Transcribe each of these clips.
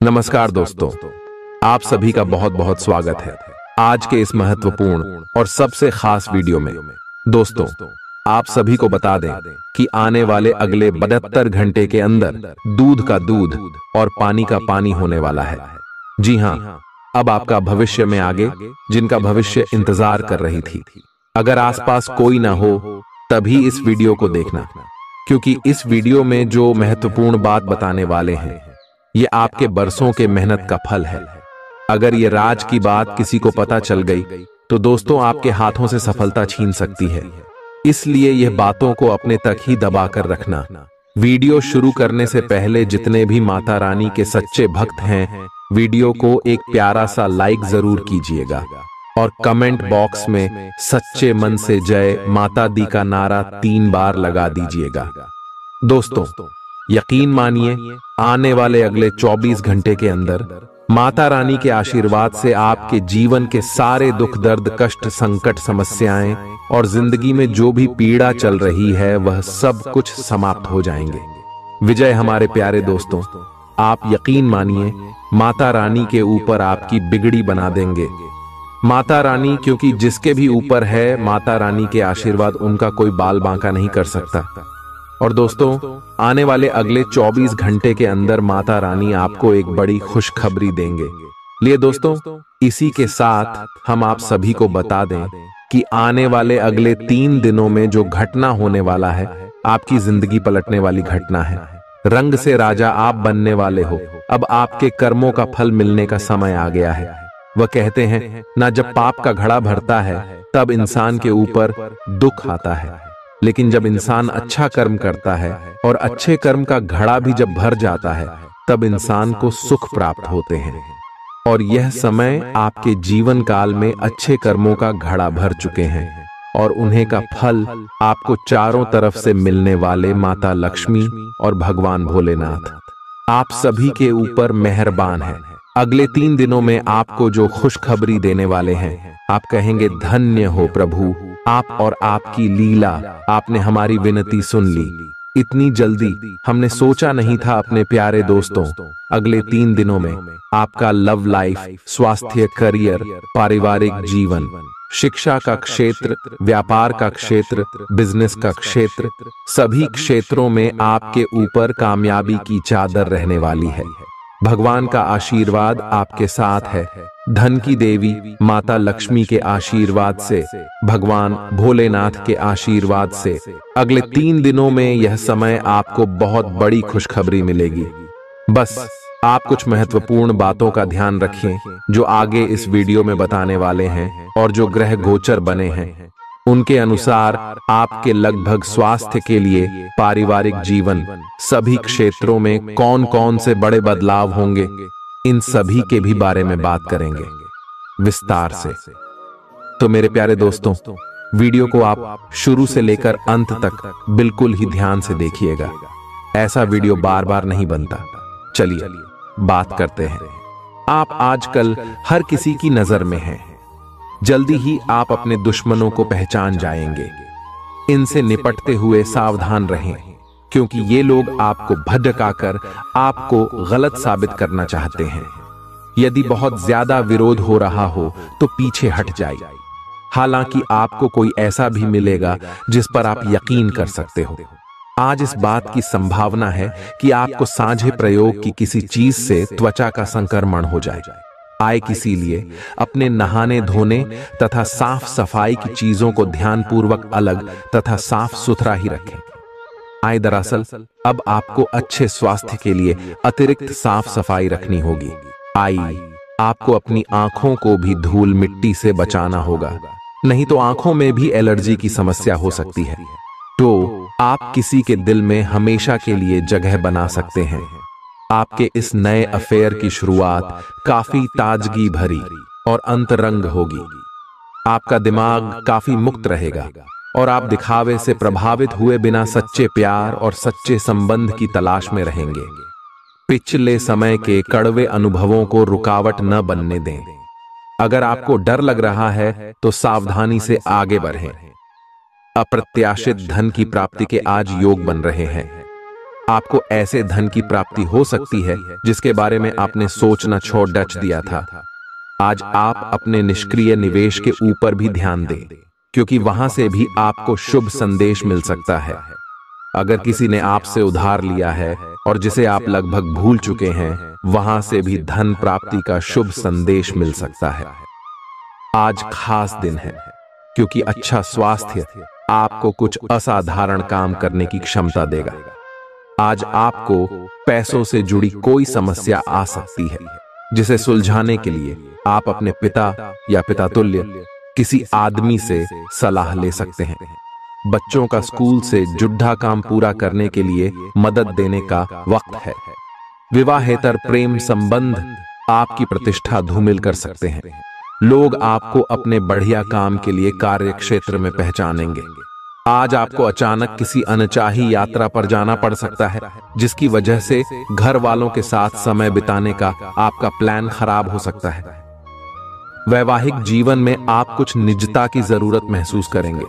नमस्कार दोस्तों, आप सभी का बहुत बहुत स्वागत है आज के इस महत्वपूर्ण और सबसे खास वीडियो में। दोस्तों, आप सभी को बता दें कि आने वाले अगले 72 घंटे के अंदर दूध का दूध और पानी का पानी होने वाला है। जी हां, अब आपका भविष्य में आगे जिनका भविष्य इंतजार कर रही थी। अगर आसपास कोई ना हो तभी इस वीडियो को देखना, क्योंकि इस वीडियो में जो महत्वपूर्ण बात बताने वाले हैं ये आपके बरसों के मेहनत का फल है। अगर ये राज की बात किसी को पता चल गई तो दोस्तों आपके हाथों से सफलता छीन सकती है। इसलिए यह बातों को अपने तक ही दबा कर रखना। वीडियो शुरू करने से पहले जितने भी माता रानी के सच्चे भक्त हैं, वीडियो को एक प्यारा सा लाइक जरूर कीजिएगा और कमेंट बॉक्स में सच्चे मन से जय माता दी का नारा 3 बार लगा दीजिएगा। दोस्तों, यकीन मानिए, आने वाले अगले 24 घंटे के अंदर माता रानी के आशीर्वाद से आपके जीवन के सारे दुख दर्द कष्ट संकट समस्याएं और जिंदगी में जो भी पीड़ा चल रही है वह सब कुछ समाप्त हो जाएंगे। विजय हमारे प्यारे दोस्तों, आप यकीन मानिए माता रानी के ऊपर आपकी बिगड़ी बना देंगे। माता रानी, क्योंकि जिसके भी ऊपर है माता रानी के आशीर्वाद, उनका कोई बाल बांका नहीं कर सकता। और दोस्तों, आने वाले अगले 24 घंटे के अंदर माता रानी आपको एक बड़ी खुशखबरी देंगे। लिए दोस्तों, इसी के साथ हम आप सभी को बता दें कि आने वाले अगले 3 दिनों में जो घटना होने वाला है, आपकी जिंदगी पलटने वाली घटना है। रंग से राजा आप बनने वाले हो। अब आपके कर्मों का फल मिलने का समय आ गया है। वह कहते हैं ना, जब पाप का घड़ा भरता है तब इंसान के ऊपर दुख आता है, लेकिन जब इंसान अच्छा कर्म करता है और अच्छे कर्म का घड़ा भी जब भर जाता है तब इंसान को सुख प्राप्त होते हैं। और यह समय आपके जीवन काल में अच्छे कर्मों का घड़ा भर चुके हैं और उन्हें का फल आपको चारों तरफ से मिलने वाले माता लक्ष्मी और भगवान भोलेनाथ आप सभी के ऊपर मेहरबान हैं। अगले 3 दिनों में आपको जो खुशखबरी देने वाले हैं, आप कहेंगे धन्य हो प्रभु, आप और आपकी लीला, आपने हमारी विनती सुन ली। इतनी जल्दी हमने सोचा नहीं था। अपने प्यारे दोस्तों, अगले 3 दिनों में आपका लव लाइफ, स्वास्थ्य, करियर, पारिवारिक जीवन, शिक्षा का क्षेत्र, व्यापार का क्षेत्र, बिजनेस का क्षेत्र, सभी क्षेत्रों में आपके ऊपर कामयाबी की चादर रहने वाली है। भगवान का आशीर्वाद आपके साथ है। धन की देवी माता लक्ष्मी के आशीर्वाद से, भगवान भोलेनाथ के आशीर्वाद से अगले 3 दिनों में यह समय आपको बहुत बड़ी खुशखबरी मिलेगी। बस आप कुछ महत्वपूर्ण बातों का ध्यान रखें जो आगे इस वीडियो में बताने वाले हैं, और जो ग्रह गोचर बने हैं उनके अनुसार आपके लगभग स्वास्थ्य के लिए, पारिवारिक जीवन, सभी क्षेत्रों में कौन कौन से बड़े बदलाव होंगे, इन सभी के भी बारे में बात करेंगे विस्तार से। तो मेरे प्यारे दोस्तों, वीडियो को आप शुरू से लेकर अंत तक बिल्कुल ही ध्यान से देखिएगा। ऐसा वीडियो बार बार नहीं बनता। चलिए बात करते हैं। आप आजकल हर किसी की नजर में हैं। जल्दी ही आप अपने दुश्मनों को पहचान जाएंगे। इनसे निपटते हुए सावधान रहें, क्योंकि ये लोग आपको भटकाकर आपको गलत साबित करना चाहते हैं। यदि बहुत ज्यादा विरोध हो रहा हो तो पीछे हट जाइए। हालांकि आपको कोई ऐसा भी मिलेगा जिस पर आप यकीन कर सकते हो। आज इस बात की संभावना है कि आपको साझे प्रयोग की किसी चीज से त्वचा का संक्रमण हो जाए। आए किसी लिए अपने नहाने धोने तथा साफ सफाई की चीजों को ध्यानपूर्वक अलग तथा साफ सुथरा ही रखें। आए दरअसल अब आपको अच्छे स्वास्थ्य के लिए अतिरिक्त साफ सफाई रखनी होगी। आई आपको अपनी आंखों को भी धूल मिट्टी से बचाना होगा, नहीं तो आंखों में भी एलर्जी की समस्या हो सकती है। तो आप किसी के दिल में हमेशा के लिए जगह बना सकते हैं। आपके इस नए अफेयर की शुरुआत काफी ताजगी भरी और अंतरंग होगी। आपका दिमाग काफी मुक्त रहेगा और आप दिखावे से प्रभावित हुए बिना सच्चे प्यार और सच्चे संबंध की तलाश में रहेंगे। पिछले समय के कड़वे अनुभवों को रुकावट न बनने दें। अगर आपको डर लग रहा है तो सावधानी से आगे बढ़ें। अप्रत्याशित धन की प्राप्ति के आज योग बन रहे हैं। आपको ऐसे धन की प्राप्ति हो सकती है जिसके बारे में आपने सोचना छोड़ दिया था। आज आप अपने निष्क्रिय निवेश के ऊपर भी ध्यान दें, क्योंकि वहां से भी आपको शुभ संदेश मिल सकता है। अगर किसी ने आपसे उधार लिया है और जिसे आप लगभग भूल चुके हैं, वहां से भी धन प्राप्ति का शुभ संदेश मिल सकता है। आज खास दिन है, क्योंकि अच्छा स्वास्थ्य आपको कुछ असाधारण काम करने की क्षमता देगा। आज आपको पैसों से जुड़ी कोई समस्या आ सकती है, जिसे सुलझाने के लिए आप अपने पिता या पिता तुल्य किसी आदमी से सलाह ले सकते हैं। बच्चों का स्कूल से जुड़ा काम पूरा करने के लिए मदद देने का वक्त है। विवाहेतर प्रेम संबंध आपकी प्रतिष्ठा धूमिल कर सकते हैं। लोग आपको अपने बढ़िया काम के लिए कार्य क्षेत्र में पहचानेंगे। आज आपको अचानक किसी अनचाही यात्रा पर जाना पड़ सकता है, जिसकी वजह से घर वालों के साथ समय बिताने का आपका प्लान खराब हो सकता है। वैवाहिक जीवन में आप कुछ निजता की जरूरत महसूस करेंगे।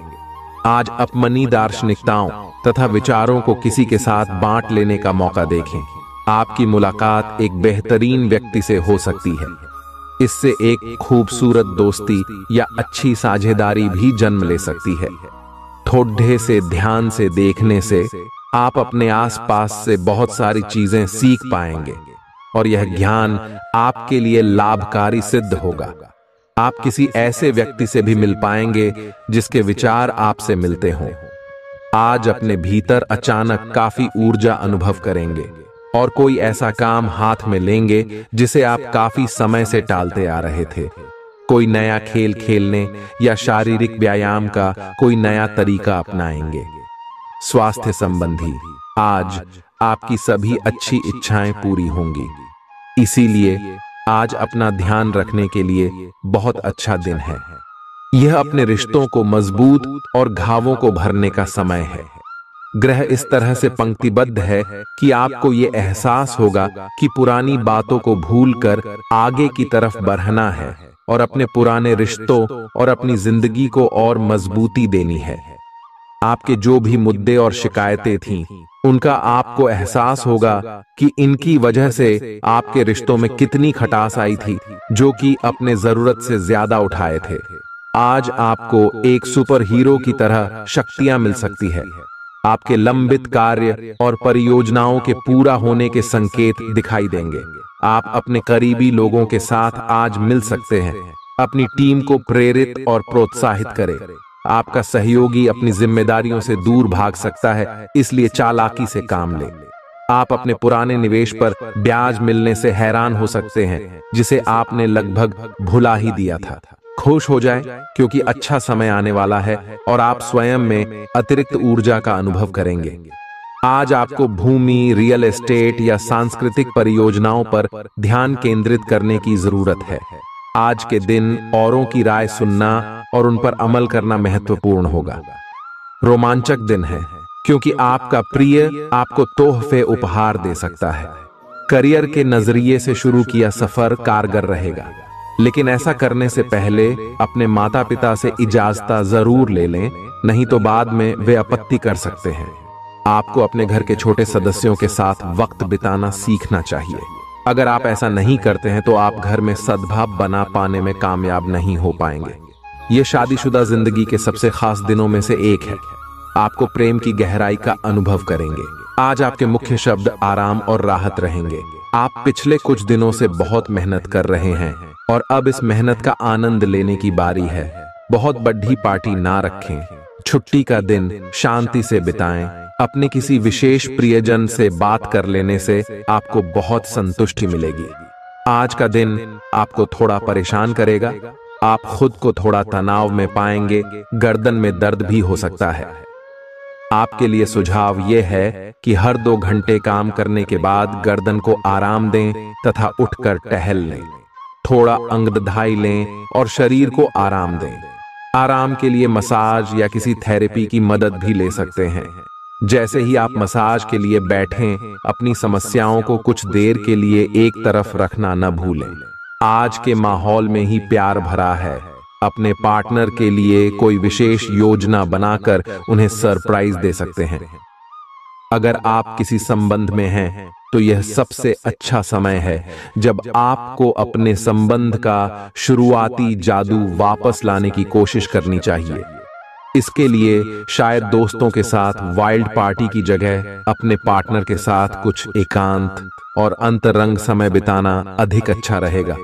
आज अपनी दार्शनिकताओं तथा विचारों को किसी के साथ बांट लेने का मौका देखें। आपकी मुलाकात एक बेहतरीन व्यक्ति से हो सकती है। इससे एक खूबसूरत दोस्ती या अच्छी साझेदारी भी जन्म ले सकती है। थोड़े से ध्यान से देखने से आप अपने आसपास से बहुत सारी चीजें सीख पाएंगे और यह ज्ञान आपके लिए लाभकारी सिद्ध होगा। आप किसी ऐसे व्यक्ति से भी मिल पाएंगे जिसके विचार आपसे मिलते हों। आज अपने भीतर अचानक काफी ऊर्जा अनुभव करेंगे और कोई ऐसा काम हाथ में लेंगे जिसे आप काफी समय से टालते आ रहे थे। कोई नया खेल खेलने या शारीरिक व्यायाम का कोई नया तरीका अपनाएंगे। स्वास्थ्य संबंधी आज आपकी सभी अच्छी इच्छाएं पूरी होंगी। इसीलिए आज अपना ध्यान रखने के लिए बहुत अच्छा दिन है। यह अपने रिश्तों को मजबूत और घावों को भरने का समय है। ग्रह इस तरह से पंक्तिबद्ध है कि आपको ये एहसास होगा कि पुरानी बातों को भूलकर आगे की तरफ बढ़ना है और अपने पुराने रिश्तों और अपनी जिंदगी को और मजबूती देनी है। आपके जो भी मुद्दे और शिकायतें थीं, उनका आपको एहसास होगा कि इनकी वजह से आपके रिश्तों में कितनी खटास आई थी, जो कि अपने जरूरत से ज्यादा उठाए थे। आज आपको एक सुपर हीरो की तरह शक्तियां मिल सकती है। आपके लंबित कार्य और परियोजनाओं के पूरा होने के संकेत दिखाई देंगे। आप अपने करीबी लोगों के साथ आज मिल सकते हैं। अपनी टीम को प्रेरित और प्रोत्साहित करें। आपका सहयोगी अपनी जिम्मेदारियों से दूर भाग सकता है, इसलिए चालाकी से काम लें। आप अपने पुराने निवेश पर ब्याज मिलने से हैरान हो सकते हैं, जिसे आपने लगभग भुला ही दिया था। खुश हो जाएं, क्योंकि अच्छा समय आने वाला है और आप स्वयं में अतिरिक्त ऊर्जा का अनुभव करेंगे। आज आपको भूमि, रियल एस्टेट या सांस्कृतिक परियोजनाओं पर ध्यान केंद्रित करने की जरूरत है। आज के दिन औरों की राय सुनना और उन पर अमल करना महत्वपूर्ण होगा। रोमांचक दिन है, क्योंकि आपका प्रिय आपको तोहफे उपहार दे सकता है। करियर के नजरिए से शुरू किया सफर कारगर रहेगा, लेकिन ऐसा करने से पहले अपने माता पिता से इजाजत जरूर ले लें, नहीं तो बाद में वे आपत्ति कर सकते हैं। आपको अपने घर के छोटे सदस्यों के साथ वक्त बिताना सीखना चाहिए। अगर आप ऐसा नहीं करते हैं तो आप घर में सद्भाव बना पाने में कामयाब नहीं हो पाएंगे। ये शादीशुदा जिंदगी के सबसे खास दिनों में से एक है। आपको प्रेम की गहराई का अनुभव करेंगे। आज आपके मुख्य शब्द आराम और राहत रहेंगे। आप पिछले कुछ दिनों से बहुत मेहनत कर रहे हैं और अब इस मेहनत का आनंद लेने की बारी है। बहुत बड़ी पार्टी ना रखें। छुट्टी का दिन शांति से बिताएं। अपने किसी विशेष प्रियजन से बात कर लेने से आपको बहुत संतुष्टि मिलेगी। आज का दिन आपको थोड़ा परेशान करेगा। आप खुद को थोड़ा तनाव में पाएंगे। गर्दन में दर्द भी हो सकता है। आपके लिए सुझाव यह है कि हर 2 घंटे काम करने के बाद गर्दन को आराम दें तथा उठकर टहल लें। थोड़ा अंगदाई लें और शरीर को आराम दें। आराम के लिए मसाज या किसी थेरेपी की मदद भी ले सकते हैं। जैसे ही आप मसाज के लिए बैठें, अपनी समस्याओं को कुछ देर के लिए एक तरफ रखना न भूलें। आज के माहौल में ही प्यार भरा है। अपने पार्टनर के लिए कोई विशेष योजना बनाकर उन्हें सरप्राइज दे सकते हैं। अगर आप किसी संबंध में हैं तो यह सबसे अच्छा समय है जब आपको अपने संबंध का शुरुआती जादू वापस लाने की कोशिश करनी चाहिए। इसके लिए शायद दोस्तों के साथ वाइल्ड पार्टी की जगह अपने पार्टनर के साथ कुछ एकांत और अंतरंग समय बिताना अधिक अच्छा रहेगा।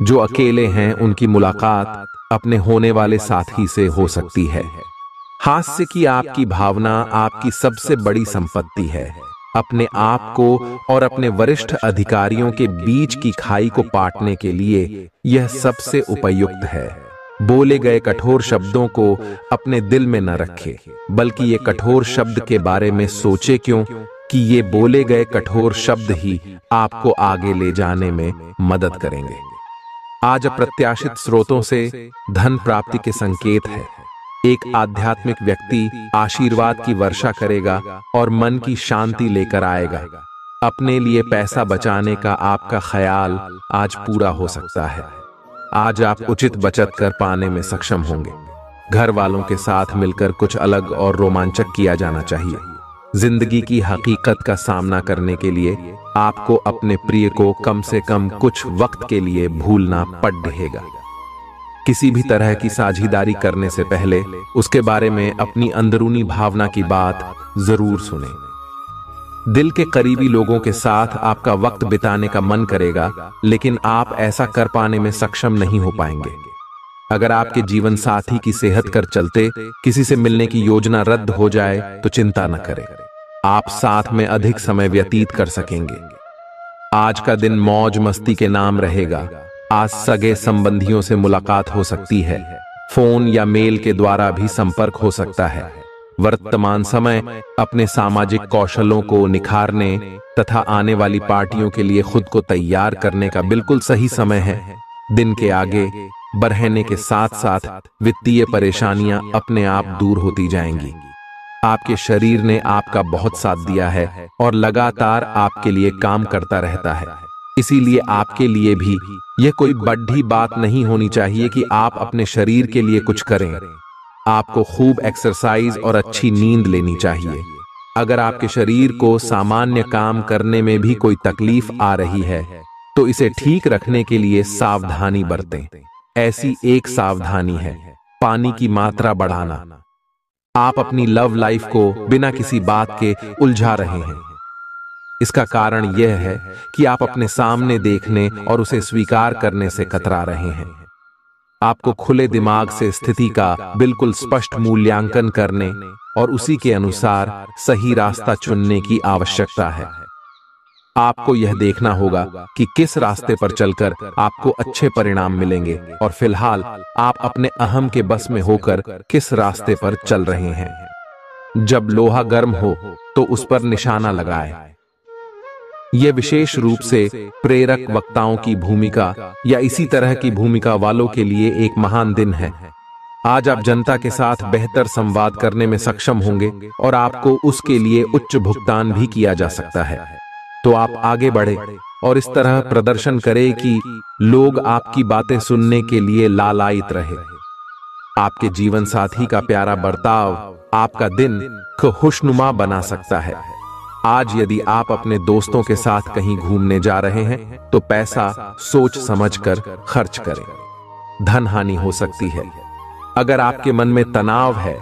जो अकेले हैं उनकी मुलाकात अपने होने वाले साथी से हो सकती है। हास्य की आपकी भावना आपकी सबसे बड़ी संपत्ति है। अपने आप को और अपने वरिष्ठ अधिकारियों के बीच की खाई को पाटने के लिए यह सबसे उपयुक्त है। बोले गए कठोर शब्दों को अपने दिल में न रखें, बल्कि ये कठोर शब्द के बारे में सोचे, क्यों कि ये बोले गए कठोर शब्द ही आपको आगे ले जाने में मदद करेंगे। आज अप्रत्याशित स्रोतों से धन प्राप्ति के संकेत है। एक आध्यात्मिक व्यक्ति आशीर्वाद की वर्षा करेगा और मन की शांति लेकर आएगा। अपने लिए पैसा बचाने का आपका ख्याल आज पूरा हो सकता है। आज आप उचित बचत कर पाने में सक्षम होंगे। घर वालों के साथ मिलकर कुछ अलग और रोमांचक किया जाना चाहिए। जिंदगी की हकीकत का सामना करने के लिए आपको अपने प्रिय को कम से कम कुछ वक्त के लिए भूलना पड़ रहेगा। किसी भी तरह की साझेदारी करने से पहले उसके बारे में अपनी अंदरूनी भावना की बात जरूर सुनें। दिल के करीबी लोगों के साथ आपका वक्त बिताने का मन करेगा, लेकिन आप ऐसा कर पाने में सक्षम नहीं हो पाएंगे। अगर आपके जीवन साथी की सेहत कर चलते किसी से मिलने की योजना रद्द हो जाए तो चिंता न करें, आप साथ में अधिक समय व्यतीत कर सकेंगे। आज का दिन मौज मस्ती के नाम रहेगा। आज सगे संबंधियों से मुलाकात हो सकती है। फोन या मेल के द्वारा भी संपर्क हो सकता है। वर्तमान समय अपने सामाजिक कौशलों को निखारने तथा आने वाली पार्टियों के लिए खुद को तैयार करने का बिल्कुल सही समय है। दिन के आगे बढ़ने के साथ साथ वित्तीय परेशानियां अपने आप दूर होती जाएंगी। आपके शरीर ने आपका बहुत साथ दिया है और लगातार आपके लिए काम करता रहता है। इसीलिए आपके लिए भी यह कोई बड़ी बात नहीं होनी चाहिए कि आप अपने शरीर के लिए कुछ करें। आपको खूब एक्सरसाइज और अच्छी नींद लेनी चाहिए। अगर आपके शरीर को सामान्य काम करने में भी कोई तकलीफ आ रही है तो इसे ठीक रखने के लिए सावधानी बरतें। ऐसी एक सावधानी है पानी की मात्रा बढ़ाना। आप अपनी लव लाइफ को बिना किसी बात के उलझा रहे हैं। इसका कारण यह है कि आप अपने सामने देखने और उसे स्वीकार करने से कतरा रहे हैं। आपको खुले दिमाग से स्थिति का बिल्कुल स्पष्ट मूल्यांकन करने और उसी के अनुसार सही रास्ता चुनने की आवश्यकता है। आपको यह देखना होगा कि किस रास्ते पर चलकर आपको अच्छे परिणाम मिलेंगे और फिलहाल आप अपने अहम के बस में होकर किस रास्ते पर चल रहे हैं। जब लोहा गर्म हो तो उस पर निशाना लगाएं। यह विशेष रूप से प्रेरक वक्ताओं की भूमिका या इसी तरह की भूमिका वालों के लिए एक महान दिन है। आज आप जनता के साथ बेहतर संवाद करने में सक्षम होंगे और आपको उसके लिए उच्च भुगतान भी किया जा सकता है। तो आप आगे बढ़े और इस तरह प्रदर्शन करें कि लोग आपकी बातें सुनने के लिए लालायित रहे। आपके जीवन साथी का प्यारा बर्ताव आपका दिन को खुशनुमा बना सकता है। आज यदि आप अपने दोस्तों के साथ कहीं घूमने जा रहे हैं तो पैसा सोच समझकर खर्च करें। धन हानि हो सकती है। अगर आपके मन में तनाव है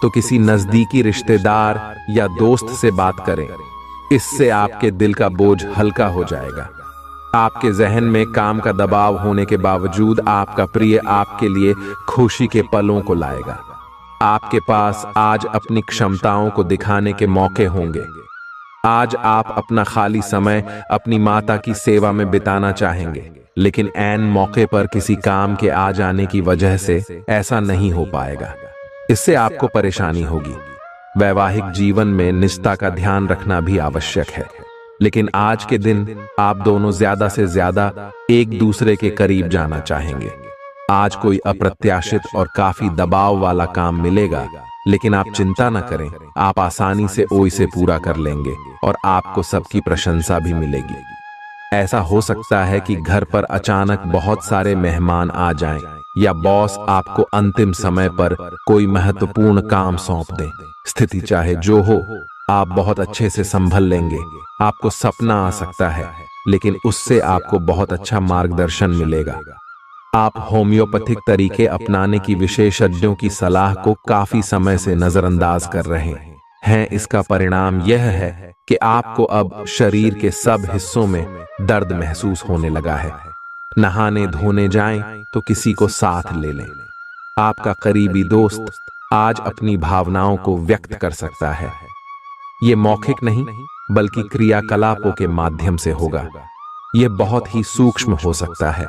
तो किसी नजदीकी रिश्तेदार या दोस्त से बात करें। इससे आपके दिल का बोझ हल्का हो जाएगा। आपके जहन में काम का दबाव होने के बावजूद आपका प्रिय आपके लिए खुशी के पलों को लाएगा। आपके पास आज अपनी क्षमताओं को दिखाने के मौके होंगे। आज आप अपना खाली समय अपनी माता की सेवा में बिताना चाहेंगे, लेकिन ऐन मौके पर किसी काम के आ जाने की वजह से ऐसा नहीं हो पाएगा। इससे आपको परेशानी होगी। वैवाहिक जीवन में निष्ठा का ध्यान रखना भी आवश्यक है, लेकिन आज के दिन आप दोनों ज्यादा से ज्यादा एक दूसरे के करीब जाना चाहेंगे। आज कोई अप्रत्याशित और काफी दबाव वाला काम मिलेगा, लेकिन आप चिंता न करें, आप आसानी से इसे पूरा कर लेंगे और आपको सबकी प्रशंसा भी मिलेगी। ऐसा हो सकता है कि घर पर अचानक बहुत सारे मेहमान आ जाएं या बॉस आपको अंतिम समय पर कोई महत्वपूर्ण काम सौंप दे। स्थिति चाहे जो हो, आप बहुत अच्छे से संभल लेंगे। आपको सपना आ सकता है, लेकिन उससे आपको बहुत अच्छा मार्गदर्शन मिलेगा। आप होम्योपैथिक तरीके अपनाने की विशेषज्ञों की सलाह को काफी समय से नजरअंदाज कर रहे हैं। इसका परिणाम यह है कि आपको अब शरीर के सब हिस्सों में दर्द महसूस होने लगा है। नहाने धोने जाएं तो किसी को साथ ले लें। आपका करीबी दोस्त आज अपनी भावनाओं को व्यक्त कर सकता है। ये मौखिक नहीं, बल्कि क्रियाकलापों के माध्यम से होगा। यह बहुत ही सूक्ष्म हो सकता है।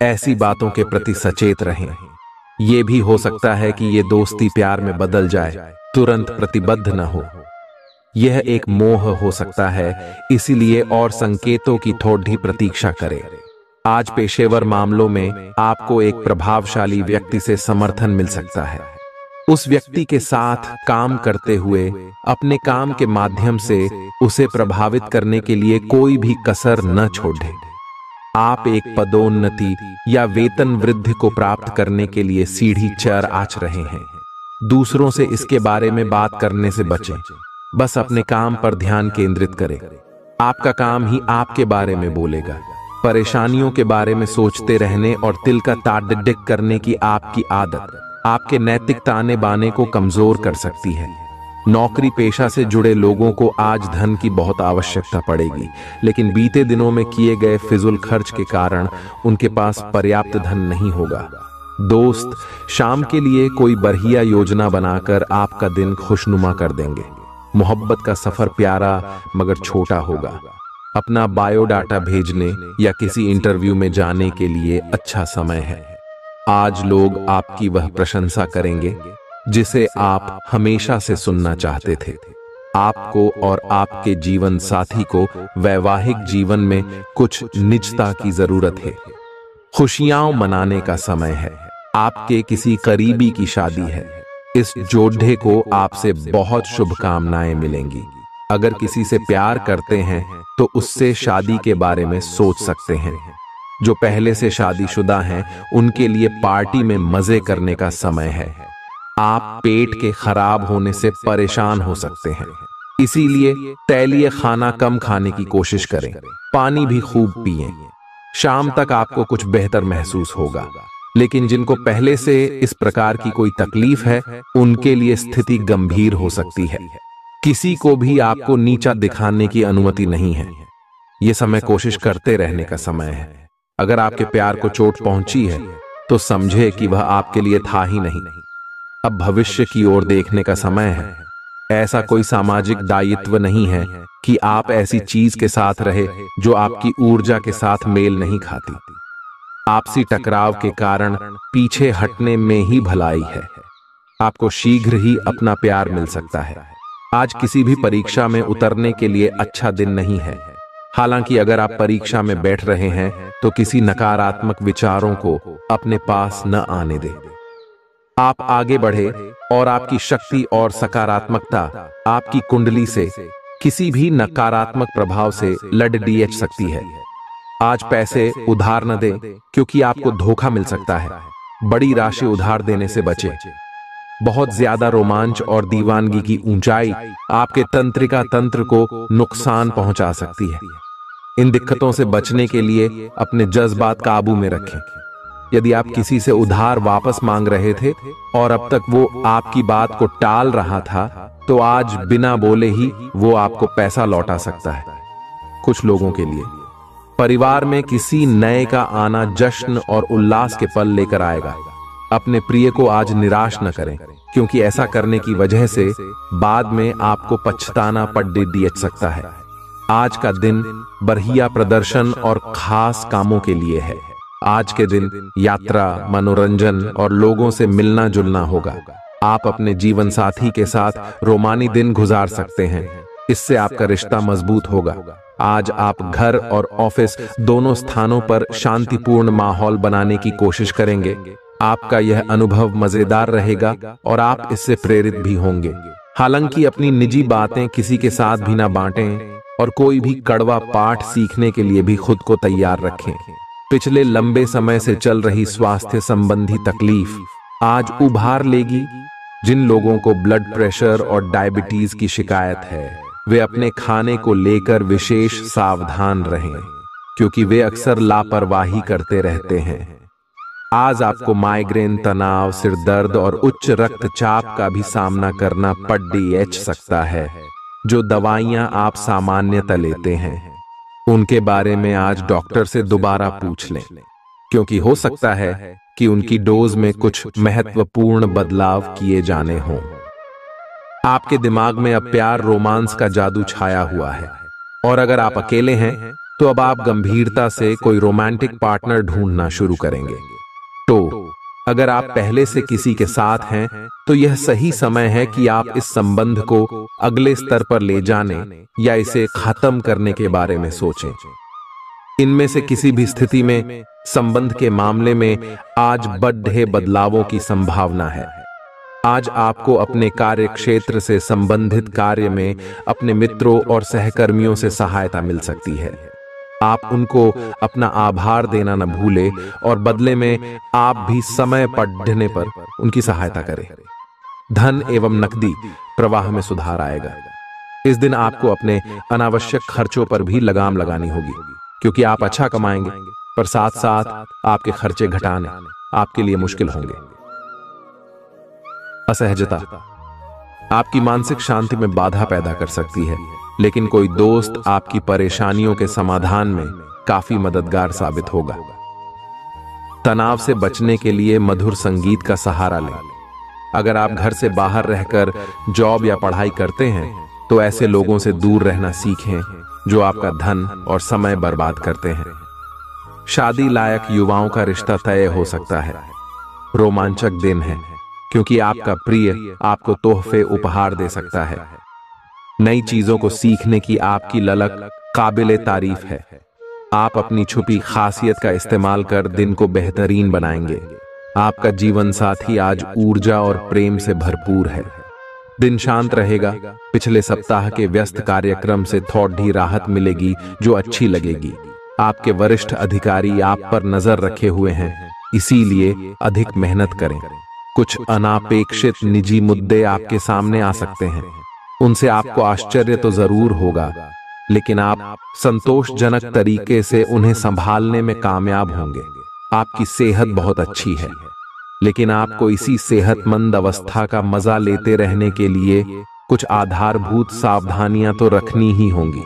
ऐसी बातों के प्रति सचेत रहें। यह भी हो सकता है कि ये दोस्ती प्यार में बदल जाए, तुरंत प्रतिबद्ध न हो। यह एक मोह हो सकता है, इसीलिए और संकेतों की थोड़ी प्रतीक्षा करें। आज पेशेवर मामलों में आपको एक प्रभावशाली व्यक्ति से समर्थन मिल सकता है। उस व्यक्ति के साथ काम करते हुए अपने काम के माध्यम से उसे प्रभावित करने के लिए कोई भी कसर न छोड़ें। आप एक पदोन्नति या वेतन वृद्धि को प्राप्त करने के लिए सीढ़ी चढ़ आच रहे हैं। दूसरों से इसके बारे में बात करने से बचें। बस अपने काम पर ध्यान केंद्रित करें। आपका काम ही आपके बारे में बोलेगा। परेशानियों के बारे में सोचते रहने और तिल का ताड़ करने की आपकी आदत आपके नैतिक ताने बाने को कमजोर कर सकती है। नौकरी पेशा से जुड़े लोगों को आज धन की बहुत आवश्यकता पड़ेगी, लेकिन बीते दिनों में किए गए फिजूल खर्च के कारण उनके पास पर्याप्त धन नहीं होगा। दोस्त शाम के लिए कोई बढ़िया योजना बनाकर आपका दिन खुशनुमा कर देंगे। मोहब्बत का सफर प्यारा मगर छोटा होगा। अपना बायोडाटा भेजने या किसी इंटरव्यू में जाने के लिए अच्छा समय है। आज लोग आपकी वह प्रशंसा करेंगे जिसे आप हमेशा से सुनना चाहते थे। आपको और आपके जीवन साथी को वैवाहिक जीवन में कुछ निजता की जरूरत है। खुशियां मनाने का समय है। आपके किसी करीबी की शादी है। इस जोड़े को आपसे बहुत शुभकामनाएं मिलेंगी। अगर किसी से प्यार करते हैं तो उससे शादी के बारे में सोच सकते हैं। जो पहले से शादीशुदा हैं, उनके लिए पार्टी में मजे करने का समय है। आप पेट के खराब होने से परेशान हो सकते हैं, इसीलिए तैलीय खाना कम खाने की कोशिश करें। पानी भी खूब पिएं। शाम तक आपको कुछ बेहतर महसूस होगा, लेकिन जिनको पहले से इस प्रकार की कोई तकलीफ है, उनके लिए स्थिति गंभीर हो सकती है। किसी को भी आपको नीचा दिखाने की अनुमति नहीं है। यह समय कोशिश करते रहने का समय है। अगर आपके प्यार को चोट पहुंची है तो समझे कि वह आपके लिए था ही नहीं। अब भविष्य की ओर देखने का समय है। ऐसा कोई सामाजिक दायित्व नहीं है कि आप ऐसी चीज के साथ रहे जो आपकी ऊर्जा के साथ मेल नहीं खाती। आपसी टकराव के कारण पीछे हटने में ही भलाई है। आपको शीघ्र ही अपना प्यार मिल सकता है। आज किसी भी परीक्षा में उतरने के लिए अच्छा दिन नहीं है। हालांकि अगर आप परीक्षा में बैठ रहे हैं तो किसी नकारात्मक विचारों को अपने पास न आने दें। आप आगे बढ़े और आपकी शक्ति और सकारात्मकता आपकी कुंडली से किसी भी नकारात्मक प्रभाव से लड़ सकती है। आज पैसे उधार न दें, क्योंकि आपको धोखा मिल सकता है। बड़ी राशि उधार देने से बचें। बहुत ज्यादा रोमांच और दीवानगी की ऊंचाई आपके तंत्रिका तंत्र को नुकसान पहुंचा सकती है। इन दिक्कतों से बचने के लिए अपने जज्बात काबू में रखें। यदि आप किसी से उधार वापस मांग रहे थे और अब तक वो आपकी बात को टाल रहा था, तो आज बिना बोले ही वो आपको पैसा लौटा सकता है। कुछ लोगों के लिए परिवार में किसी नए का आना जश्न और उल्लास के पल लेकर आएगा। अपने प्रिय को आज निराश न करें, क्योंकि ऐसा करने की वजह से बाद में आपको पछताना पड़ सकता है। आज का दिन बढ़िया प्रदर्शन और खास कामों के लिए है। आज के दिन यात्रा, मनोरंजन और लोगों से मिलना जुलना होगा। आप अपने जीवन साथी के साथ रोमानी दिन गुजार सकते हैं। इससे आपका रिश्ता मजबूत होगा। आज आप घर और ऑफिस दोनों स्थानों पर शांतिपूर्ण माहौल बनाने की कोशिश करेंगे। आपका यह अनुभव मजेदार रहेगा और आप इससे प्रेरित भी होंगे। हालांकि अपनी निजी बातें किसी के साथ भी ना बांटें और कोई भी कड़वा पाठ सीखने के लिए भी खुद को तैयार रखें। पिछले लंबे समय से चल रही स्वास्थ्य संबंधी तकलीफ आज उभार लेगी जिन लोगों को ब्लड प्रेशर और डायबिटीज की शिकायत है वे अपने खाने को लेकर विशेष सावधान रहें, क्योंकि वे अक्सर लापरवाही करते रहते हैं। आज आपको माइग्रेन, तनाव, सिर दर्द और उच्च रक्तचाप का भी सामना करना पड़ सकता है। जो दवाइयां आप सामान्यतः लेते हैं उनके बारे में आज डॉक्टर से दोबारा पूछ लें, क्योंकि हो सकता है कि उनकी डोज में कुछ महत्वपूर्ण बदलाव किए जाने हों। आपके दिमाग में अब प्यार, रोमांस का जादू छाया हुआ है, और अगर आप अकेले हैं तो अब आप गंभीरता से कोई रोमांटिक पार्टनर ढूंढना शुरू करेंगे। तो अगर आप पहले से किसी के साथ हैं तो यह सही समय है कि आप इस संबंध को अगले स्तर पर ले जाने या इसे खत्म करने के बारे में सोचें। इनमें से किसी भी स्थिति में संबंध के मामले में आज बड़े बदलावों की संभावना है। आज आपको अपने कार्य क्षेत्र से संबंधित कार्य में अपने मित्रों और सहकर्मियों से सहायता मिल सकती है। आप उनको अपना आभार देना न भूलें और बदले में आप भी समय पढ़ने पर उनकी सहायता करें। धन एवं नकदी प्रवाह में सुधार आएगा। इस दिन आपको अपने अनावश्यक खर्चों पर भी लगाम लगानी होगी, क्योंकि आप अच्छा कमाएंगे पर साथ साथ आपके खर्चे घटाने आपके लिए मुश्किल होंगे। असहजता आपकी मानसिक शांति में बाधा पैदा कर सकती है, लेकिन कोई दोस्त आपकी परेशानियों के समाधान में काफी मददगार साबित होगा। तनाव से बचने के लिए मधुर संगीत का सहारा लें। अगर आप घर से बाहर रहकर जॉब या पढ़ाई करते हैं तो ऐसे लोगों से दूर रहना सीखें जो आपका धन और समय बर्बाद करते हैं। शादी लायक युवाओं का रिश्ता तय हो सकता है। रोमांचक दिन है, क्योंकि आपका प्रिय आपको तोहफे उपहार दे सकता है। नई चीजों को सीखने की आपकी ललक काबिले तारीफ है। आप अपनी छुपी खासियत का इस्तेमाल कर दिन को बेहतरीन बनाएंगे। आपका जीवन साथी आज ऊर्जा और प्रेम से भरपूर है। दिन शांत रहेगा। पिछले सप्ताह के व्यस्त कार्यक्रम से थोड़ी राहत मिलेगी जो अच्छी लगेगी। आपके वरिष्ठ अधिकारी आप पर नजर रखे हुए हैं, इसीलिए अधिक मेहनत करें। कुछ अनापेक्षित निजी मुद्दे आपके सामने आ सकते हैं। उनसे आपको आश्चर्य तो जरूर होगा, लेकिन आप संतोषजनक तरीके से उन्हें संभालने में कामयाब होंगे। आपकी सेहत बहुत अच्छी है, लेकिन आपको इसी सेहतमंद अवस्था का मजा लेते रहने के लिए कुछ आधारभूत सावधानियां तो रखनी ही होंगी।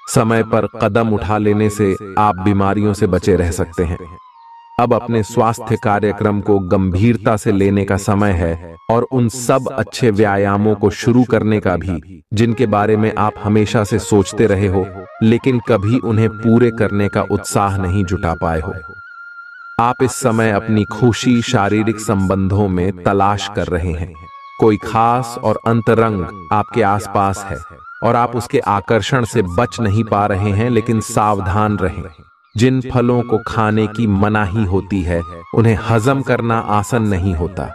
समय पर कदम उठा लेने से आप बीमारियों से बचे रह सकते हैं। अब अपने स्वास्थ्य कार्यक्रम को गंभीरता से लेने का समय है और उन सब अच्छे व्यायामों को शुरू करने का भी जिनके बारे में आप हमेशा से सोचते रहे हो, लेकिन कभी उन्हें पूरे करने का उत्साह नहीं जुटा पाए हो। आप इस समय अपनी खुशी शारीरिक संबंधों में तलाश कर रहे हैं। कोई खास और अंतरंग आपके आसपास है और आप उसके आकर्षण से बच नहीं पा रहे हैं, लेकिन सावधान रहें। जिन फलों को खाने की मनाही होती है उन्हें हजम करना आसान नहीं होता।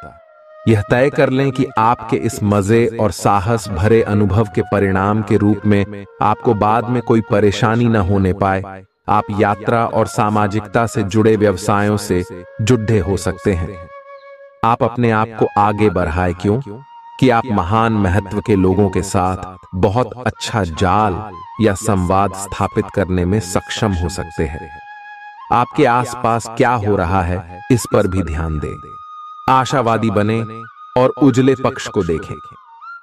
यह तय कर लें कि आपके इस मजे और साहस भरे अनुभव के परिणाम के रूप में आपको बाद में कोई परेशानी न होने पाए। आप यात्रा और सामाजिकता से जुड़े व्यवसायों से जुड़े हो सकते हैं। आप अपने आप को आगे बढ़ाएं, क्यों कि आप महान महत्व के लोगों के साथ बहुत अच्छा जाल या संवाद स्थापित करने में सक्षम हो सकते हैं। आपके आसपास क्या हो रहा है इस पर भी ध्यान दें। आशावादी बने और उजले पक्ष को देखें।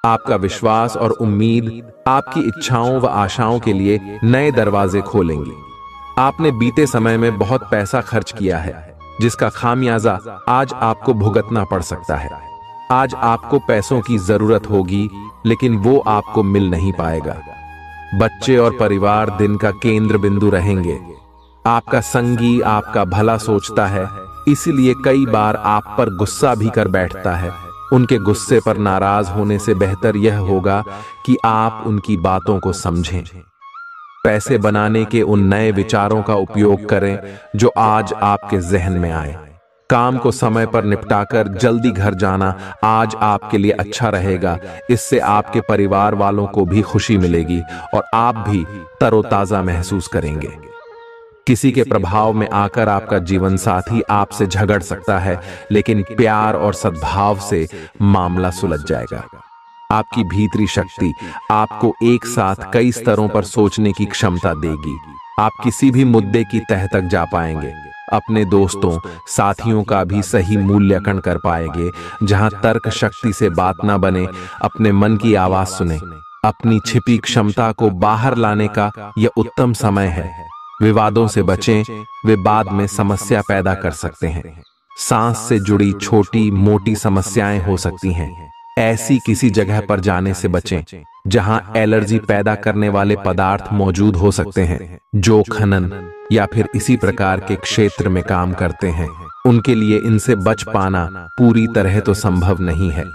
आपका विश्वास और उम्मीद आपकी इच्छाओं व आशाओं के लिए नए दरवाजे खोलेंगी। आपने बीते समय में बहुत पैसा खर्च किया है, जिसका खामियाजा आज आपको भुगतना पड़ सकता है। आज आपको पैसों की जरूरत होगी, लेकिन वो आपको मिल नहीं पाएगा। बच्चे और परिवार दिन का केंद्र बिंदु रहेंगे। आपका संगी आपका भला सोचता है, इसलिए कई बार आप पर गुस्सा भी कर बैठता है। उनके गुस्से पर नाराज होने से बेहतर यह होगा कि आप उनकी बातों को समझें। पैसे बनाने के उन नए विचारों का उपयोग करें जो आज आपके जहन में आए। काम को समय पर निपटाकर जल्दी घर जाना आज आपके लिए अच्छा रहेगा। इससे आपके परिवार वालों को भी खुशी मिलेगी और आप भी तरोताजा महसूस करेंगे। किसी के प्रभाव में आकर आपका जीवन साथी आपसे झगड़ सकता है, लेकिन प्यार और सद्भाव से मामला सुलझ जाएगा। आपकी भीतरी शक्ति आपको एक साथ कई स्तरों पर सोचने की क्षमता देगी। आप किसी भी मुद्दे की तह तक जा पाएंगे। अपने दोस्तों साथियों का भी सही मूल्यांकन कर पाएंगे। जहां तर्क शक्ति से बात ना बने, अपने मन की आवाज सुने। अपनी छिपी क्षमता को बाहर लाने का यह उत्तम समय है। विवादों से बचें, वे बाद में समस्या पैदा कर सकते हैं। सांस से जुड़ी छोटी मोटी समस्याएं हो सकती हैं। ऐसी किसी जगह पर जाने से बचें जहां एलर्जी पैदा करने वाले पदार्थ मौजूद हो सकते हैं। जो खनन या फिर इसी प्रकार के क्षेत्र में काम करते हैं, उनके लिए इनसे बच पाना पूरी तरह तो संभव नहीं है,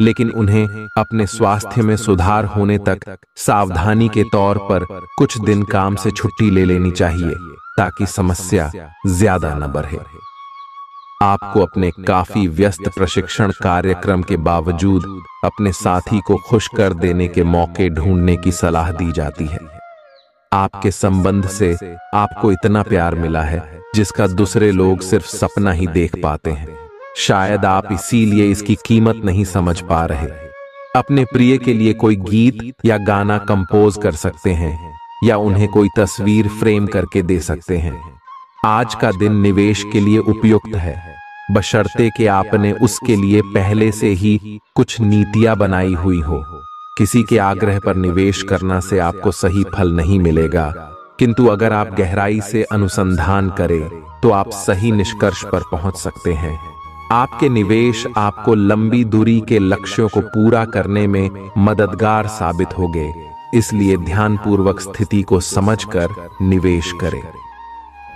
लेकिन उन्हें अपने स्वास्थ्य में सुधार होने तक सावधानी के तौर पर कुछ दिन काम से छुट्टी ले लेनी चाहिए, ताकि समस्या ज्यादा न बढ़े। आपको अपने काफी व्यस्त प्रशिक्षण कार्यक्रम के बावजूद अपने साथी को खुश कर देने के मौके ढूंढने की सलाह दी जाती है। आपके संबंध से आपको इतना प्यार मिला है जिसका दूसरे लोग सिर्फ सपना ही देख पाते हैं। शायद आप इसीलिए इसकी कीमत नहीं समझ पा रहे। अपने प्रिय के लिए कोई गीत या गाना कंपोज कर सकते हैं, या उन्हें कोई तस्वीर फ्रेम करके दे सकते हैं। आज का दिन निवेश के लिए उपयुक्त है, बशर्ते कि आपने उसके लिए पहले से ही कुछ नीतियां बनाई हुई हो। किसी के आग्रह पर निवेश करना से आपको सही फल नहीं मिलेगा, किंतु अगर आप गहराई से अनुसंधान करें तो आप सही निष्कर्ष पर पहुंच सकते हैं। आपके निवेश आपको लंबी दूरी के लक्ष्यों को पूरा करने में मददगार साबित होंगे, इसलिए ध्यानपूर्वक स्थिति को समझकर निवेश करें।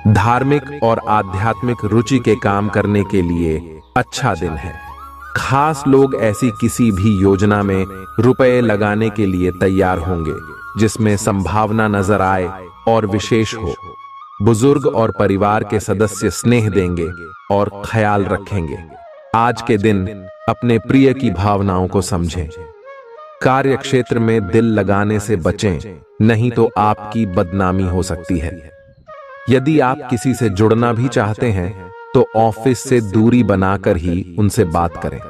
धार्मिक और आध्यात्मिक रुचि के काम करने के लिए अच्छा दिन है। खास लोग ऐसी किसी भी योजना में रुपए लगाने के लिए तैयार होंगे जिसमें संभावना नजर आए और विशेष हो। बुजुर्ग और परिवार के सदस्य स्नेह देंगे और ख्याल रखेंगे। आज के दिन अपने प्रिय की भावनाओं को समझें। कार्य क्षेत्र में दिल लगाने से बचें, नहीं तो आपकी बदनामी हो सकती है। यदि आप किसी से जुड़ना भी चाहते हैं तो ऑफिस से दूरी बनाकर ही उनसे बात करें।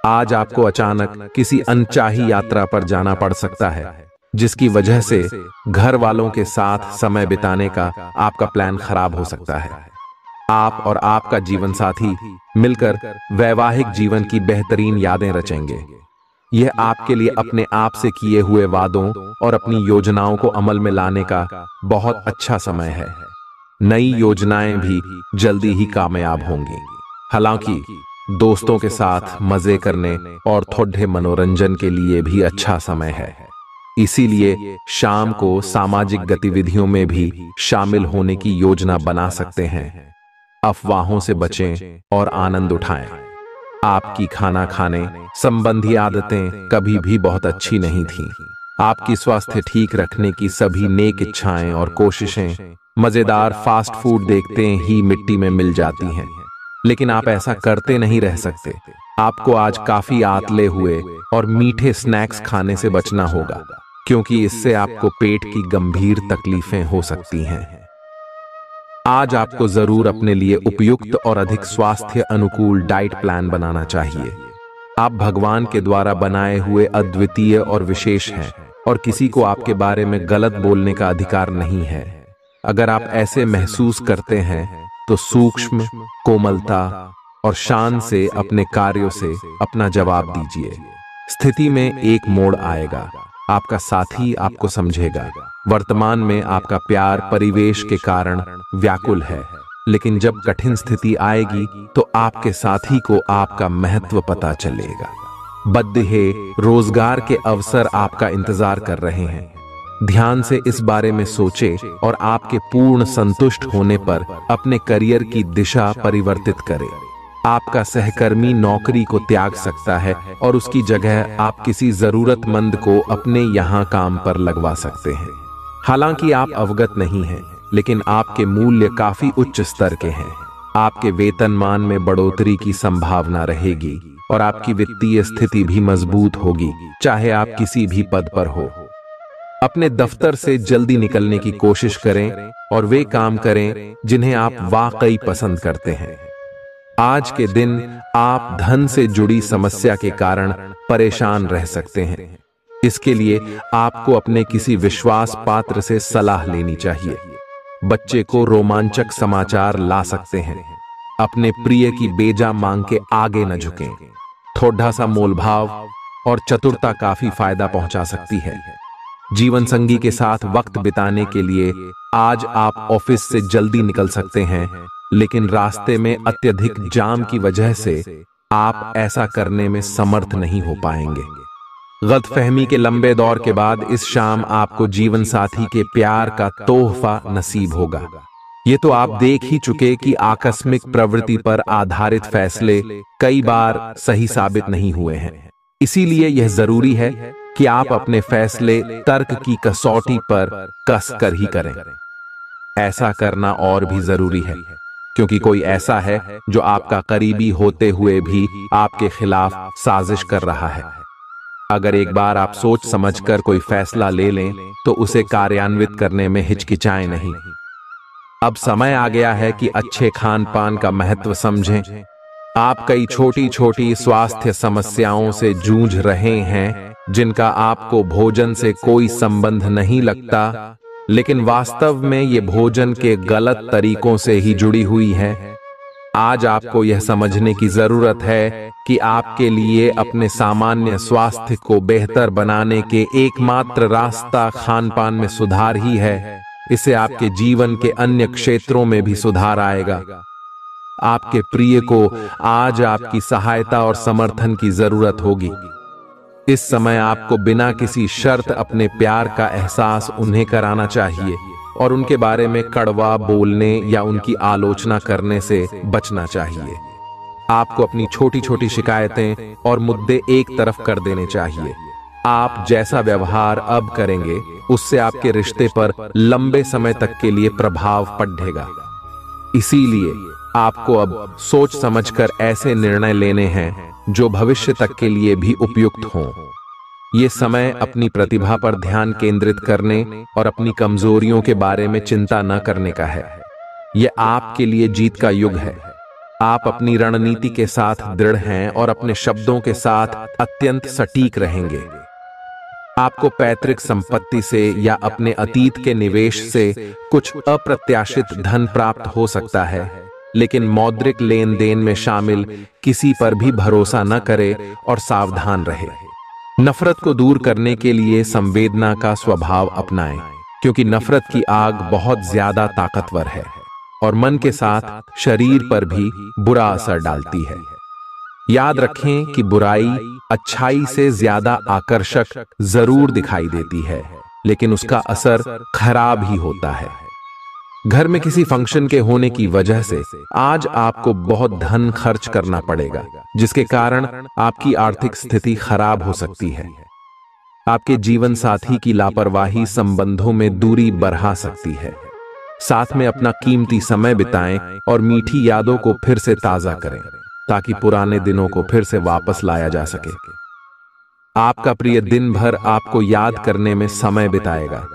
आज आपको अचानक किसी अनचाही यात्रा पर जाना पड़ सकता है, जिसकी वजह से घर वालों के साथ समय बिताने का आपका प्लान खराब हो सकता है। आप और आपका जीवन साथी मिलकर वैवाहिक जीवन की बेहतरीन यादें रचेंगे। यह आपके लिए अपने आप से किए हुए वादों और अपनी योजनाओं को अमल में लाने का बहुत अच्छा समय है। नई योजनाएं भी जल्दी ही कामयाब होंगी। हालांकि दोस्तों के साथ मजे करने और थोड़े मनोरंजन के लिए भी अच्छा समय है। इसीलिए शाम को सामाजिक गतिविधियों में भी शामिल होने की योजना बना सकते हैं। अफवाहों से बचें और आनंद उठाएं। आपकी खाना खाने संबंधी आदतें कभी भी बहुत अच्छी नहीं थीं। आपकी स्वास्थ्य ठीक रखने की सभी नेक इच्छाएं और कोशिशें मजेदार फास्ट फूड देखते ही मिट्टी में मिल जाती हैं। लेकिन आप ऐसा करते नहीं रह सकते। आपको आज काफी आतले हुए और मीठे स्नैक्स खाने से बचना होगा, क्योंकि इससे आपको पेट की गंभीर तकलीफें हो सकती हैं। आज आपको जरूर अपने लिए उपयुक्त और अधिक स्वास्थ्य अनुकूल डाइट प्लान बनाना चाहिए। आप भगवान के द्वारा बनाए हुए अद्वितीय और विशेष हैं, और किसी को आपके बारे में गलत बोलने का अधिकार नहीं है। अगर आप ऐसे महसूस करते हैं तो सूक्ष्म, कोमलता और शान से अपने कार्यों से अपना जवाब दीजिए। स्थिति में एक मोड़ आएगा, आपका साथी आपको समझेगा। वर्तमान में आपका प्यार परिवेश के कारण व्याकुल है, लेकिन जब कठिन स्थिति आएगी तो आपके साथी को आपका महत्व पता चलेगा। बद्दे रोजगार के अवसर आपका इंतजार कर रहे हैं। ध्यान से इस बारे में सोचें और आपके पूर्ण संतुष्ट होने पर अपने करियर की दिशा परिवर्तित करें। आपका सहकर्मी नौकरी को त्याग सकता है और उसकी जगह आप किसी जरूरतमंद को अपने यहाँ काम पर लगवा सकते हैं। हालांकि आप अवगत नहीं हैं, लेकिन आपके मूल्य काफी उच्च स्तर के हैं। आपके वेतनमान में बढ़ोतरी की संभावना रहेगी और आपकी वित्तीय स्थिति भी मजबूत होगी, चाहे आप किसी भी पद पर हो। अपने दफ्तर से जल्दी निकलने की कोशिश करें और वे काम करें जिन्हें आप वाकई पसंद करते हैं। आज के दिन आप धन से जुड़ी समस्या के कारण परेशान रह सकते हैं। इसके लिए आपको अपने किसी विश्वास पात्र से सलाह लेनी चाहिए। बच्चे को रोमांचक समाचार ला सकते हैं। अपने प्रिय की बेजा मांग के आगे न झुकें। थोड़ा सा मोलभाव और चतुरता काफी फायदा पहुंचा सकती है। जीवन संगी के साथ वक्त बिताने के लिए आज आप ऑफिस से जल्दी निकल सकते हैं, लेकिन रास्ते में अत्यधिक जाम की वजह से आप ऐसा करने में समर्थ नहीं हो पाएंगे। गलतफहमी के लंबे दौर के बाद इस शाम आपको जीवन साथी के प्यार का तोहफा नसीब होगा। ये तो आप देख ही चुके कि आकस्मिक प्रवृत्ति पर आधारित फैसले कई बार सही साबित नहीं हुए हैं। इसीलिए यह जरूरी है कि आप अपने फैसले तर्क की कसौटी पर कस कर ही करें। ऐसा करना और भी जरूरी है क्योंकि कोई ऐसा है जो आपका करीबी होते हुए भी आपके खिलाफ साजिश कर रहा है। अगर एक बार आप सोच समझकर कोई फैसला ले लें तो उसे कार्यान्वित करने में हिचकिचाएं नहीं। अब समय आ गया है कि अच्छे खान पान का महत्व समझें। आप कई छोटी छोटी स्वास्थ्य समस्याओं से जूझ रहे हैं जिनका आपको भोजन से कोई संबंध नहीं लगता, लेकिन वास्तव में ये भोजन के गलत तरीकों से ही जुड़ी हुई है। आज आपको यह समझने की जरूरत है कि आपके लिए अपने सामान्य स्वास्थ्य को बेहतर बनाने के एकमात्र रास्ता खानपान में सुधार ही है। इससे आपके जीवन के अन्य क्षेत्रों में भी सुधार आएगा। आपके प्रिय को आज आपकी सहायता और समर्थन की जरूरत होगी। इस समय आपको बिना किसी शर्त अपने प्यार का एहसास उन्हें कराना चाहिए और उनके बारे में कड़वा बोलने या उनकी आलोचना करने से बचना चाहिए। आपको अपनी छोटी छोटी शिकायतें और मुद्दे एक तरफ कर देने चाहिए। आप जैसा व्यवहार अब करेंगे उससे आपके रिश्ते पर लंबे समय तक के लिए प्रभाव पड़ेगा। इसीलिए आपको अब सोच समझकर ऐसे निर्णय लेने हैं जो भविष्य तक के लिए भी उपयुक्त हों। ये समय अपनी प्रतिभा पर ध्यान केंद्रित करने और अपनी कमजोरियों के बारे में चिंता न करने का है। यह आपके लिए जीत का युग है। आप अपनी रणनीति के साथ दृढ़ हैं और अपने शब्दों के साथ अत्यंत सटीक रहेंगे। आपको पैतृक संपत्ति से या अपने अतीत के निवेश से कुछ अप्रत्याशित धन प्राप्त हो सकता है, लेकिन मौद्रिक लेन देन में शामिल किसी पर भी भरोसा न करे और सावधान रहे। नफरत को दूर करने के लिए संवेदना का स्वभाव अपनाएं, क्योंकि नफरत की आग बहुत ज्यादा ताकतवर है और मन के साथ शरीर पर भी बुरा असर डालती है। याद रखें कि बुराई अच्छाई से ज्यादा आकर्षक जरूर दिखाई देती है, लेकिन उसका असर खराब ही होता है। घर में किसी फंक्शन के होने की वजह से आज आपको बहुत धन खर्च करना पड़ेगा, जिसके कारण आपकी आर्थिक स्थिति खराब हो सकती है। आपके जीवन साथी की लापरवाही संबंधों में दूरी बढ़ा सकती है। साथ में अपना कीमती समय बिताएं और मीठी यादों को फिर से ताजा करें ताकि पुराने दिनों को फिर से वापस लाया जा सके। आपका प्रिय दिन भर आपको याद करने में समय बिताएगा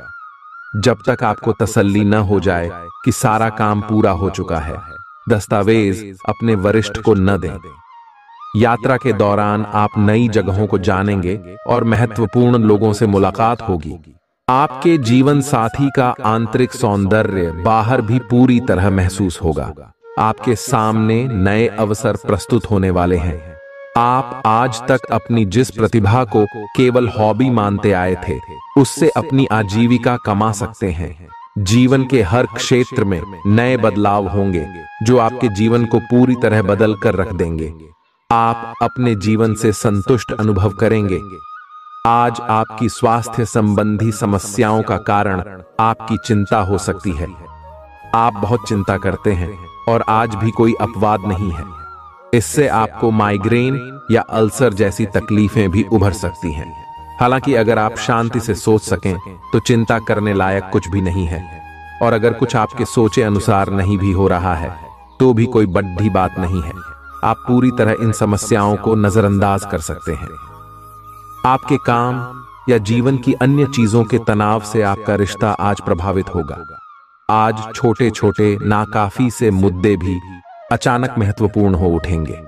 जब तक आपको तसल्ली न हो जाए कि सारा काम पूरा हो चुका है। दस्तावेज अपने वरिष्ठ को न दें। यात्रा के दौरान आप नई जगहों को जानेंगे और महत्वपूर्ण लोगों से मुलाकात होगी। आपके जीवन साथी का आंतरिक सौंदर्य बाहर भी पूरी तरह महसूस होगा। आपके सामने नए अवसर प्रस्तुत होने वाले हैं। आप आज तक अपनी जिस प्रतिभा को केवल हॉबी मानते आए थे, उससे अपनी आजीविका कमा सकते हैं। जीवन के हर क्षेत्र में नए बदलाव होंगे जो आपके जीवन को पूरी तरह बदल कर रख देंगे। आप अपने जीवन से संतुष्ट अनुभव करेंगे। आज आपकी स्वास्थ्य संबंधी समस्याओं का कारण आपकी चिंता हो सकती है। आप बहुत चिंता करते हैं और आज भी कोई अपवाद नहीं है। इससे आपको माइग्रेन या अल्सर जैसी तकलीफें भी उभर सकती हैं। हालांकि अगर आप शांति से सोच सकें तो चिंता करने लायक कुछ भी नहीं है, और अगर कुछ आपके सोचे अनुसार नहीं भी हो रहा है तो भी कोई बड़ी बात नहीं है। आप पूरी तरह इन समस्याओं को नजरअंदाज कर सकते हैं। आपके काम, या जीवन की अन्य चीजों के तनाव से आपका रिश्ता आज प्रभावित होगा। आज छोटे छोटे नाकाफी से मुद्दे भी अचानक महत्वपूर्ण हो उठेंगे।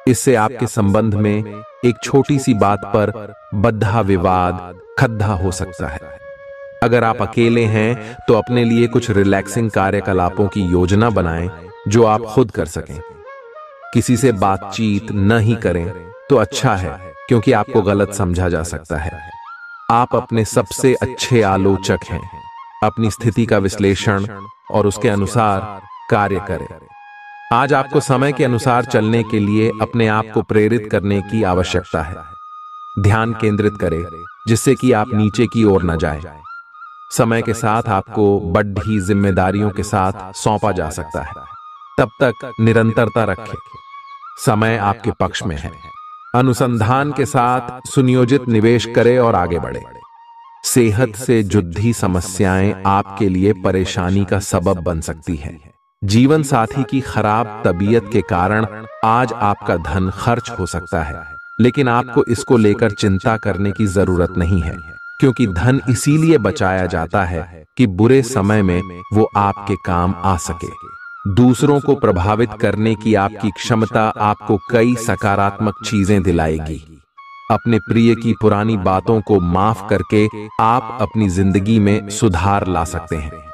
इससे आपके संबंध में एक छोटी सी बात पर बद्धा विवाद खद्दा हो सकता है। अगर आप अकेले हैं तो अपने लिए कुछ रिलैक्सिंग कार्यकलापों की योजना बनाएं जो आप खुद कर सकें। किसी से बातचीत न ही करें तो अच्छा है, क्योंकि आपको गलत समझा जा सकता है। आप अपने सबसे अच्छे आलोचक हैं। अपनी स्थिति का विश्लेषण और उसके अनुसार कार्य करें। आज आपको समय के अनुसार चलने के लिए अपने आप को प्रेरित करने की आवश्यकता है। ध्यान केंद्रित करें जिससे कि आप नीचे की ओर न जाएं। समय के साथ आपको बढ़ी जिम्मेदारियों के साथ सौंपा जा सकता है। तब तक निरंतरता रखें। समय आपके पक्ष में है। अनुसंधान के साथ सुनियोजित निवेश करें और आगे बढ़े। सेहत से जुड़ी समस्याएं आपके लिए परेशानी का सबब बन सकती है। जीवन साथी की खराब तबीयत के कारण आज आपका धन खर्च हो सकता है, लेकिन आपको इसको लेकर चिंता करने की जरूरत नहीं है, क्योंकि धन इसीलिए बचाया जाता है कि बुरे समय में वो आपके काम आ सके। दूसरों को प्रभावित करने की आपकी क्षमता आपको कई सकारात्मक चीजें दिलाएगी। अपने प्रिय की पुरानी बातों को माफ करके आप अपनी जिंदगी में सुधार ला सकते हैं।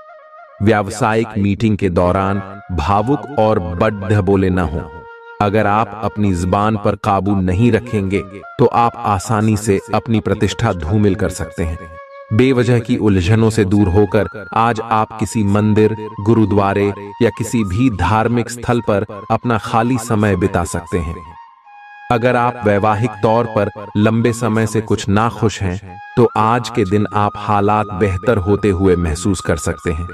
व्यावसायिक मीटिंग के दौरान भावुक और बड्ढ बोले न हो। अगर आप अपनी जुबान पर काबू नहीं रखेंगे तो आप आसानी से अपनी प्रतिष्ठा धूमिल कर सकते हैं। बेवजह की उलझनों से दूर होकर आज आप किसी मंदिर, गुरुद्वारे या किसी भी धार्मिक स्थल पर अपना खाली समय बिता सकते हैं। अगर आप वैवाहिक तौर पर लंबे समय से कुछ नाखुश हैं तो आज के दिन आप हालात बेहतर होते हुए महसूस कर सकते हैं।